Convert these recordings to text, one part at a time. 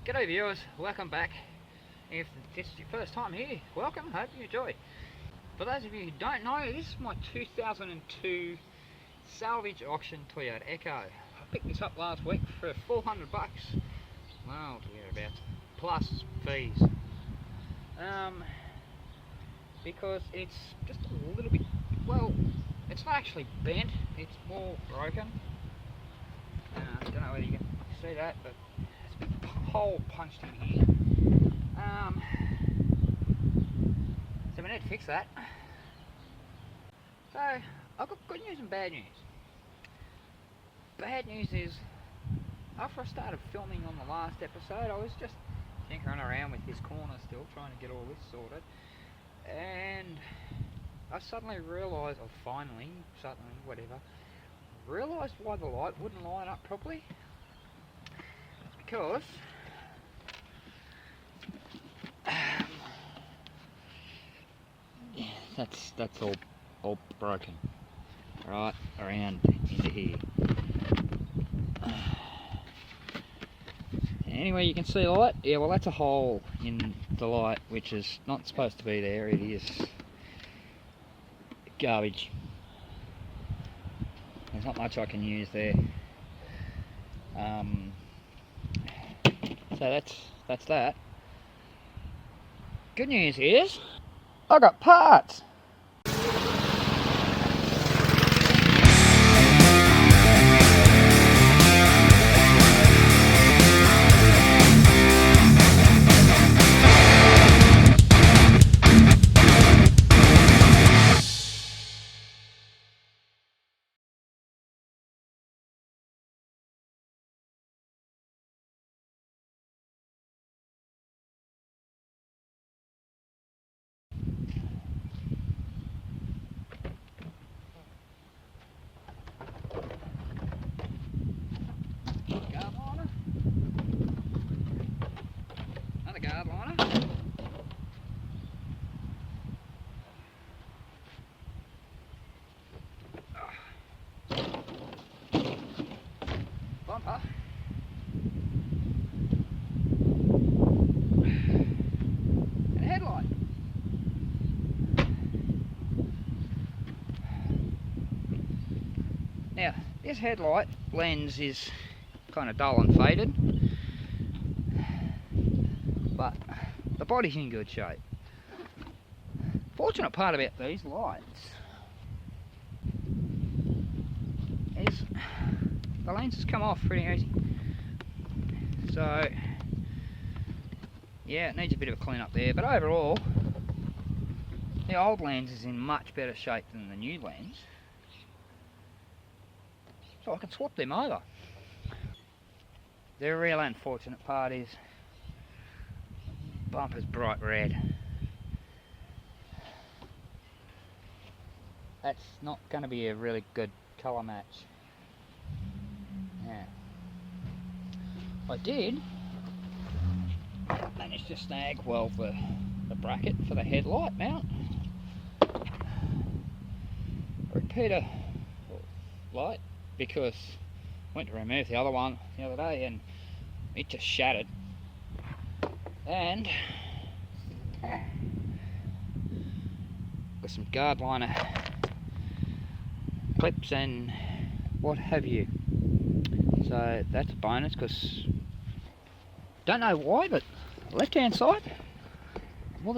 G'day viewers, welcome back. If this is your first time here, welcome, hope you enjoy. For those of you who don't know, this is my 2002 Salvage auction Toyota Echo. I picked this up last week for 400 bucks. Well, thereabouts, plus fees. Because it's just a little bit, well, it's not actually bent, it's more broken. I don't know whether you can see that, but there's a big hole punched in here. So we need to fix that. So I've got good news and bad news. Bad news is, after I started filming on the last episode, I was just tinkering around with this corner still, trying to get all this sorted, and I suddenly realised, or finally, suddenly, whatever, realised why the light wouldn't line up properly. It's because yeah, that's all broken right around into here. Anyway, you can see light. Yeah, well, that's a hole in the light which is not supposed to be there. It is garbage. There's not much I can use there. So that's that. Good news is I got parts. Guard liner. Bumper. And a headlight. Now, this headlight lens is kind of dull and faded, but the body's in good shape. Fortunate part about these lights is the lenses come off pretty easy. So yeah, it needs a bit of a clean up there, but overall the old lens is in much better shape than the new lens, so I can swap them over. The real unfortunate part is bumper's bright red. That's not going to be a really good colour match. Yeah. I did manage to snag, well, the bracket for the headlight mount. Repeater light, because I went to remove the other one the other day and it just shattered. And with some guard liner clips and what have you. So that's a bonus, because don't know why, but left hand side, well,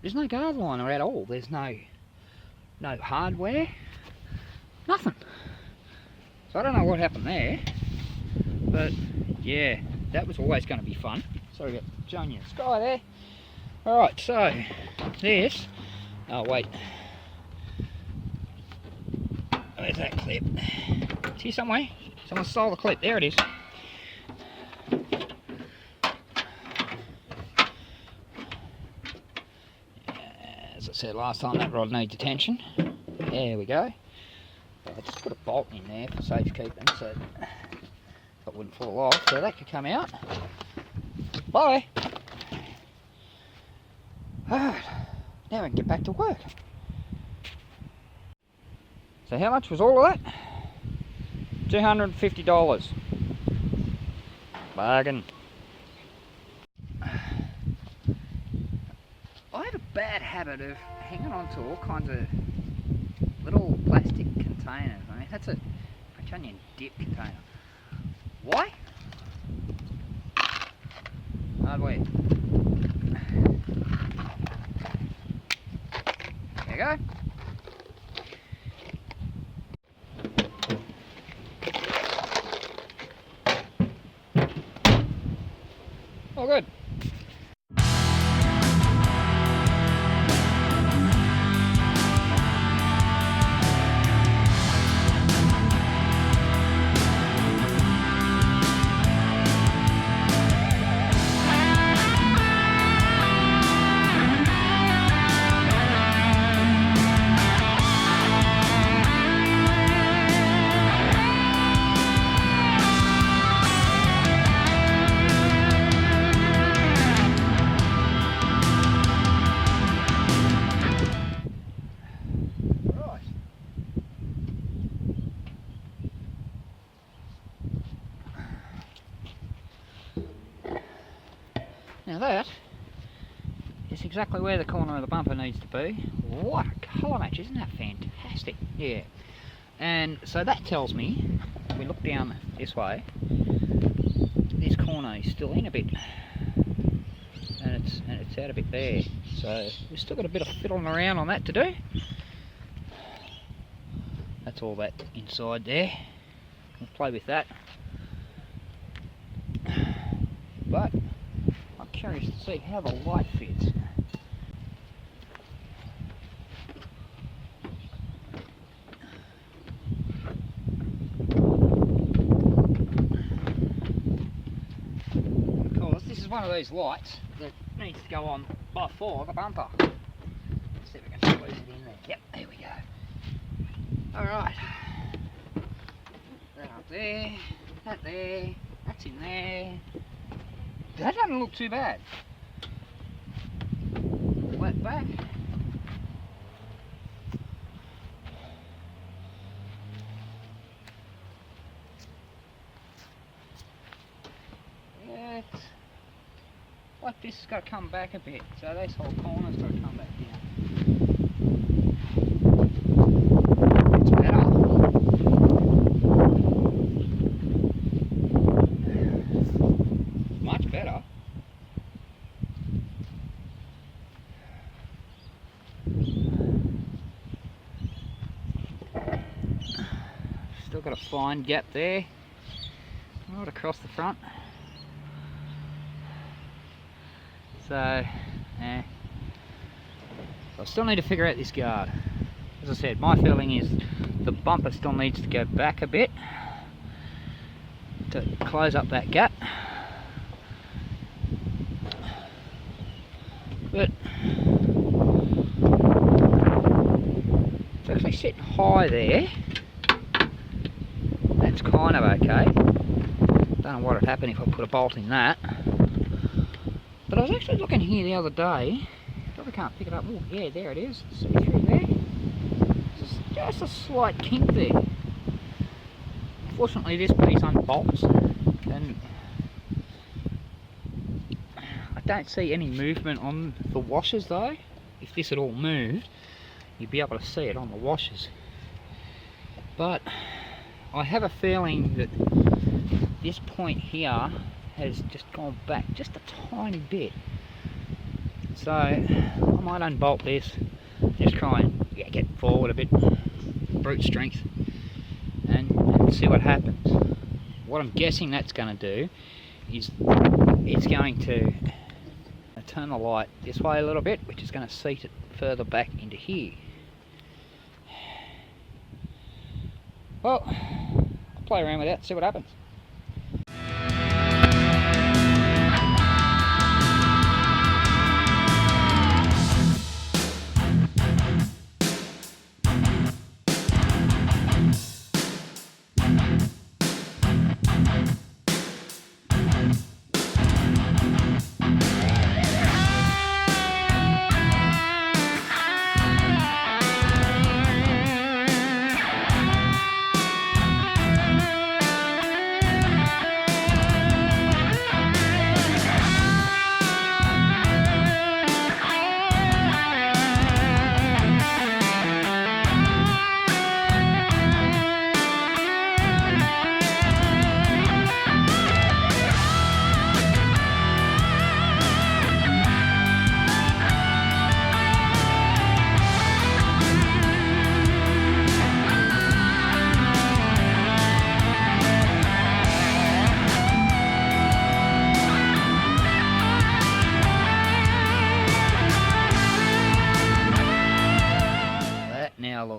there's no guard liner at all. There's no hardware, nothing. So I don't know what happened there, but yeah, that was always going to be fun. Sorry about showing you the sky there. Alright, so this, oh wait, where's that clip? It's here somewhere. Someone stole the clip. There it is. As I said last time, that rod needs attention. There we go. I just put a bolt in there for safekeeping so it wouldn't fall off, so that could come out. Bye. Alright, now we can get back to work. So how much was all of that? $250. Bargain. bad habit of hanging on to all kinds of little plastic containers. I mean, that's a French onion dip container. Why? Hard way. There you go. All good. Now that is exactly where the corner of the bumper needs to be. What a colour match, isn't that fantastic? Yeah. And so that tells me, if we look down this way, this corner is still in a bit. And it's out a bit there. So we've still got a bit of fiddling around on that to do. That's all that inside there. We'll play with that. But I'm curious to see how the light fits. Of course, this is one of these lights that needs to go on before the bumper. Let's see if we can squeeze it in there. Yep, there we go. Alright. That up there, that there, that's in there. That doesn't look too bad. Flat back. Yeah, it's like this has got to come back a bit, so this whole corner's got to come back down. It's better. Much better. Still got a fine gap there, right across the front. So, I still need to figure out this guard. As I said, my feeling is the bumper still needs to go back a bit to close up that gap. But it's actually sitting high there. That's kind of okay. Don't know what would happen if I put a bolt in that. But I was actually looking here the other day. Probably can't pick it up. Oh yeah, there it is. See through there. Just a slight kink there. Fortunately, this piece unbolts, and I don't see any movement on the washers though. If this had all moved, you'd be able to see it on the washers. But I have a feeling that this point here has just gone back just a tiny bit. So I might unbolt this, just try and get forward a bit, brute strength, and see what happens. What I'm guessing that's going to do is it's going to turn the light this way a little bit, which is going to seat it further back into here. Well, I'll play around with that, see what happens.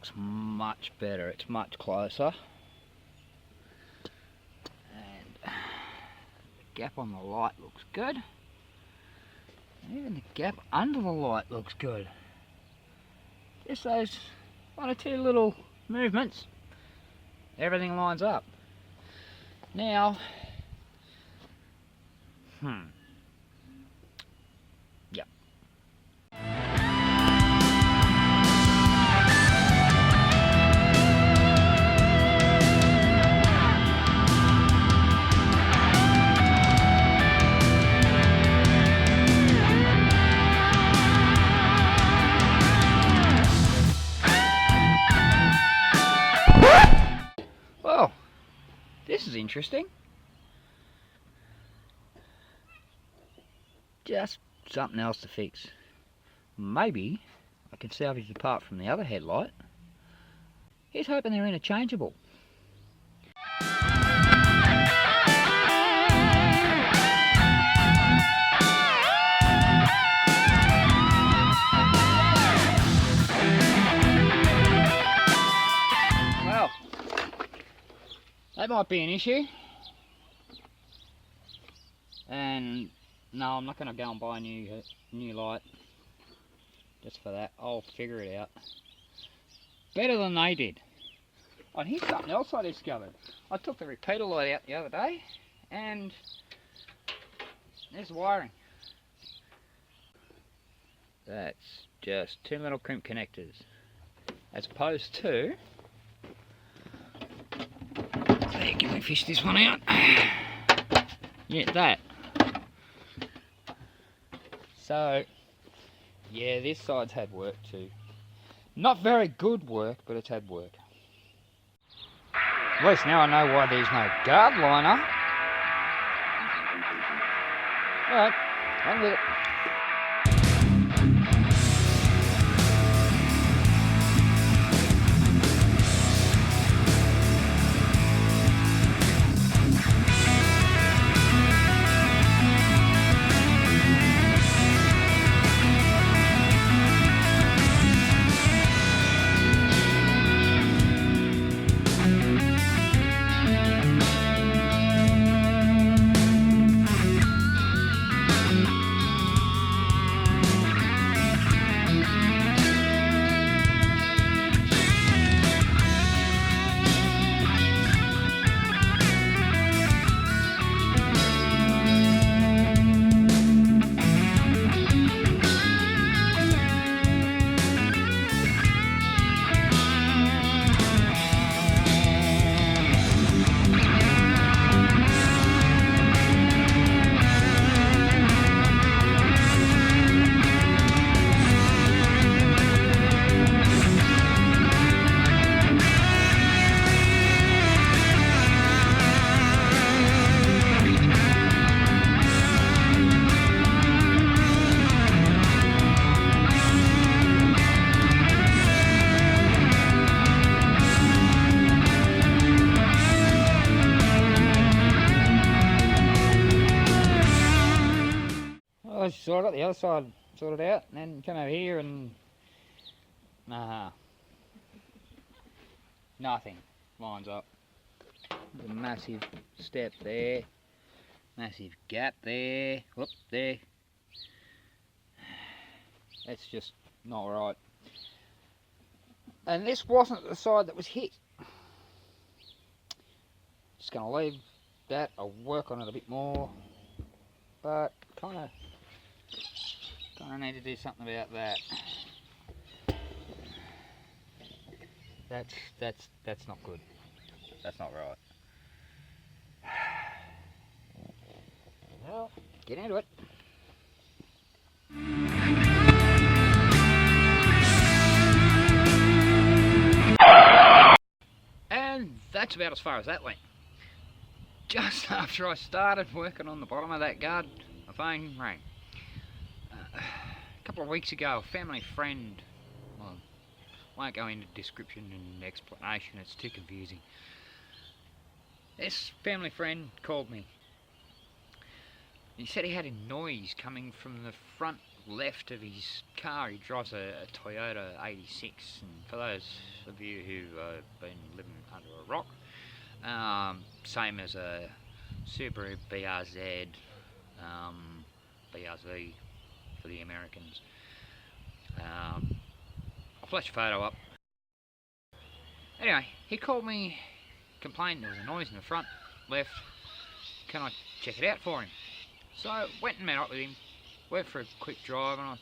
looks much better. It's much closer. And the gap on the light looks good. And even the gap under the light looks good. Just those one or two little movements, everything lines up. Now, yep. Well, this is interesting. Just something else to fix. Maybe I can salvage the part from the other headlight. Here's hoping they're interchangeable. Well, that might be an issue. And no, I'm not going to go and buy a new light just for that. I'll figure it out. Better than they did. Oh, and here's something else I discovered. I took the repeater light out the other day, and there's the wiring. That's just two little crimp connectors, as opposed to. There, can we fish this one out? Yeah, that. So, yeah, this side's had work too. Not very good work, but it's had work. At least now I know why there's no guard liner. Alright, on with it. So I got the other side sorted out, and then come over here and nothing lines up. There's a massive step there, massive gap there, whoop there. That's just not right. And this wasn't the side that was hit. Just going to leave that. I'll work on it a bit more, but kind of need to do something about that. That's not good. That's not right. Well, get into it. And that's about as far as that went. Just after I started working on the bottom of that guard, my phone rang. A couple of weeks ago, a family friend, well, I won't go into description and explanation, it's too confusing. This family friend called me. He said he had a noise coming from the front left of his car, he drives a Toyota 86, and for those of you who have been living under a rock, same as a Subaru BRZ, BRZ for the Americans. I'll flash a photo up. Anyway, he called me, complained there was a noise in the front left. Can I check it out for him? So went and met up with him, went for a quick drive, and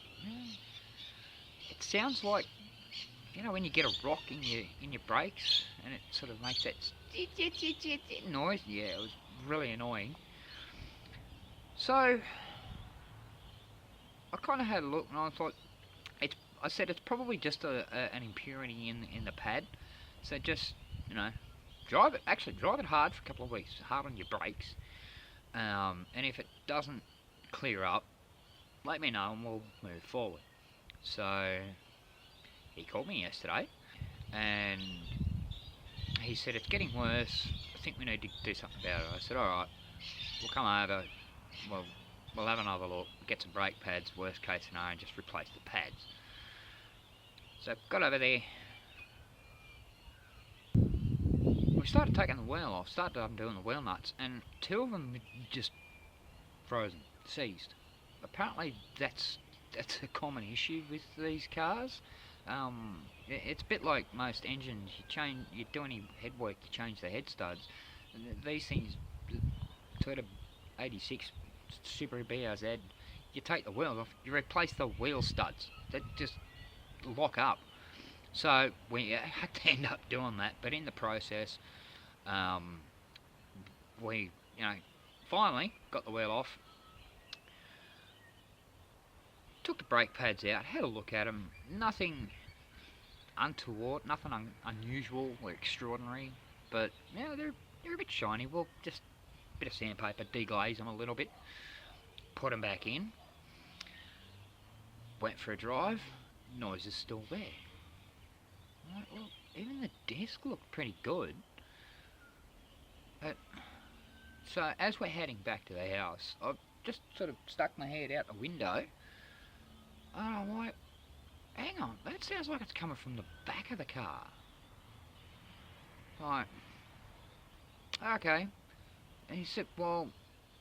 it sounds like, you know, when you get a rock in your brakes and it sort of makes that noise. Yeah, it was really annoying. So I kind of had a look, and I thought, I said it's probably just an impurity in the pad. So just, you know, drive it hard for a couple of weeks, hard on your brakes, and if it doesn't clear up, let me know and we'll move forward. So he called me yesterday and he said it's getting worse, I think we need to do something about it. I said alright, we'll come over, we'll have another look, get some brake pads, worst case scenario, and just replace the pads. So got over there, we started taking the wheel off, started undoing the wheel nuts, and two of them just frozen, seized. Apparently that's a common issue with these cars. It's a bit like most engines. You do any head work, you change the head studs. And these things, the Toyota 86 Subaru BRZ, you take the wheels off, you replace the wheel studs. They just lock up. So we had to end up doing that, but in the process, we, finally got the wheel off. Took the brake pads out, had a look at them. Nothing untoward, nothing unusual or extraordinary, but yeah, they're a bit shiny. We'll just a bit of sandpaper, deglaze them a little bit, put them back in. Went for a drive. Noise is still there. Right, well, even the disc looked pretty good. But, so as we're heading back to the house, I've just sort of stuck my head out the window. And I'm like, hang on, that sounds like it's coming from the back of the car. Like, okay. And he said, well,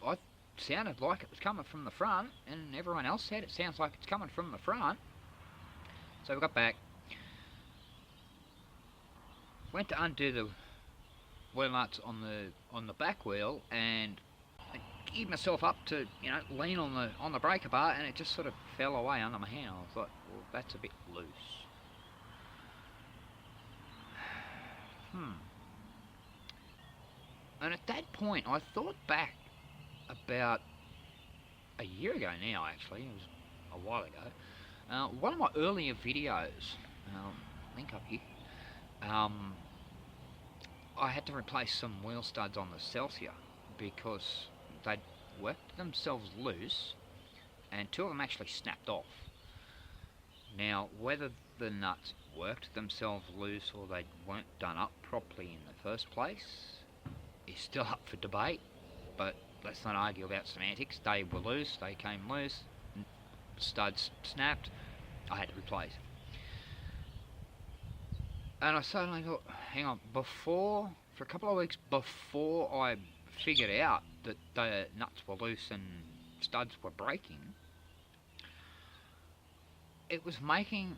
I sounded like it was coming from the front, and everyone else said it sounds like it's coming from the front. So we got back, went to undo the wheel nuts on the back wheel, and I geared myself up to, lean on the breaker bar, and it just sort of fell away under my hand. I thought, well, that's a bit loose. And at that point, I thought back about a year ago now, actually. It was a while ago. One of my earlier videos, link up here, I had to replace some wheel studs on the Celsius because they'd worked themselves loose and two of them actually snapped off. Now, whether the nuts worked themselves loose or they weren't done up properly in the first place is still up for debate, but let's not argue about semantics. They were loose, they came loose, studs snapped, I had to replace. And I suddenly thought, hang on, for a couple of weeks before I figured out that the nuts were loose and studs were breaking, it was making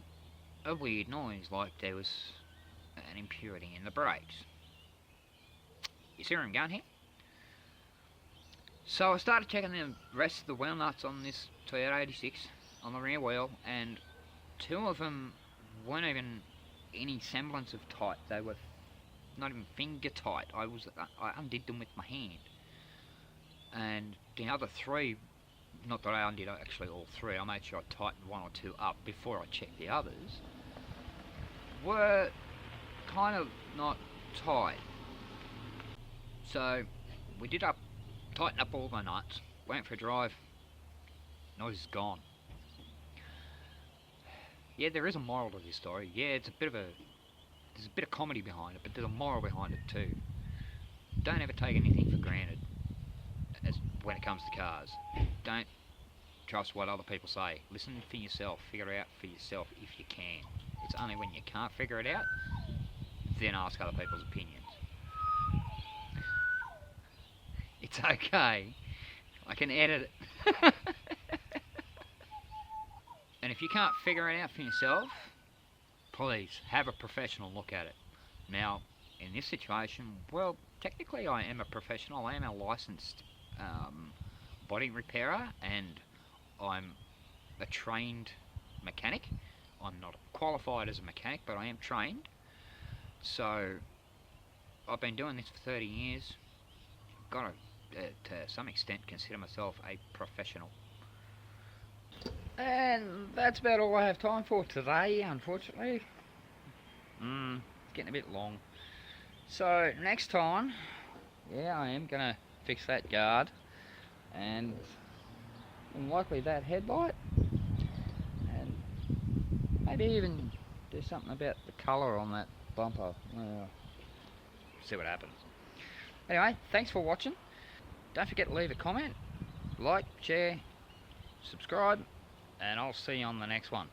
a weird noise, like there was an impurity in the brakes. You see where I'm going here? So I started checking the rest of the wheel nuts on this Toyota 86 on the rear wheel, and two of them weren't even any semblance of tight. They were not even finger tight. I undid them with my hand, and the other three, not that I undid actually all three, I made sure I tightened one or two up before I checked the others, were kind of not tight. So we tighten up all the nuts, went for a drive, noise is gone. Yeah, there is a moral to this story. Yeah, there's a bit of comedy behind it, but there's a moral behind it too. Don't ever take anything for granted when it comes to cars. Don't trust what other people say. Listen for yourself, figure it out for yourself if you can. It's only when you can't figure it out, then ask other people's opinions. It's okay, I can edit it. And if you can't figure it out for yourself, please have a professional look at it. Now, in this situation, well, technically I am a professional. I am a licensed body repairer, and I'm a trained mechanic. I'm not qualified as a mechanic, but I am trained. So I've been doing this for 30 years. I've got to some extent consider myself a professional. And that's about all I have time for today, unfortunately. It's getting a bit long. So next time, yeah, I am going to fix that guard and likely that headlight, and maybe even do something about the colour on that bumper. See what happens. Anyway, thanks for watching. Don't forget to leave a comment, like, share, subscribe, and I'll see you on the next one.